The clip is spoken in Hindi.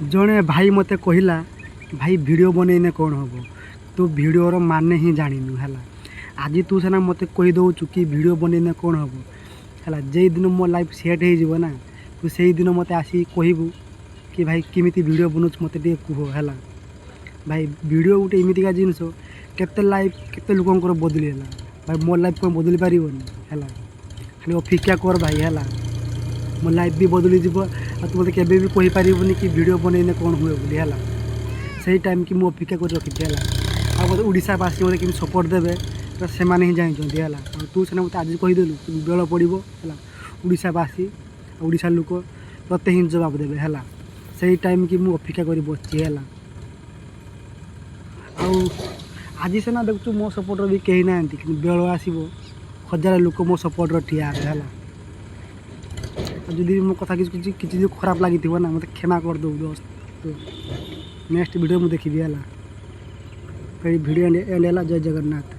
जड़े भाई मत कहला भाई वीडियो बनईने कौन हम तू वीडियोर माने ही जानिनु है। आज तू सीना मत कहीदे कि वीडियो बनईने कौन हम है। जे दिन मो लाइफ सेट हो तू से दिन मत आसी कहबू कि भाई किमिति वीडियो बनौछ मत कह है। भाई वीडियो गोटे एमतीका जिनस केते लाइफ केते लोकंर बदली है। भाई मो लाइफ कौन बदली पारन है। खाली अपेक्षा कर भाई है। मो लाइफ भी बदली जीव आ तू मत के भी कहींपारबूनि कि वीडियो बनईने कौन हुए बोली है। से टाइम की मुझे अपेक्षा कर रखी है। आ ओडावासी मत कि सपोर्ट देवे से ही जानते है। तू सीना मत आज कहीदेलु बेल पड़ो है। ओडावासी ओडा लोक प्रत्येक ही जवाब देवे है। से टाइम की मुझे अपेक्षा कर बसची है। आज सीना देखु मो सपोर्टर भी कहीं ना कि बेल आसो 1000 लोक मो सपोर्टर ठिया है। जदि मो कथा किसी खराब लगी ना मत क्षमा कर दो दोस्त। तो नेक्स्ट वीडियो मुझे देखी है। वीडियो एंड है। जय जगन्नाथ।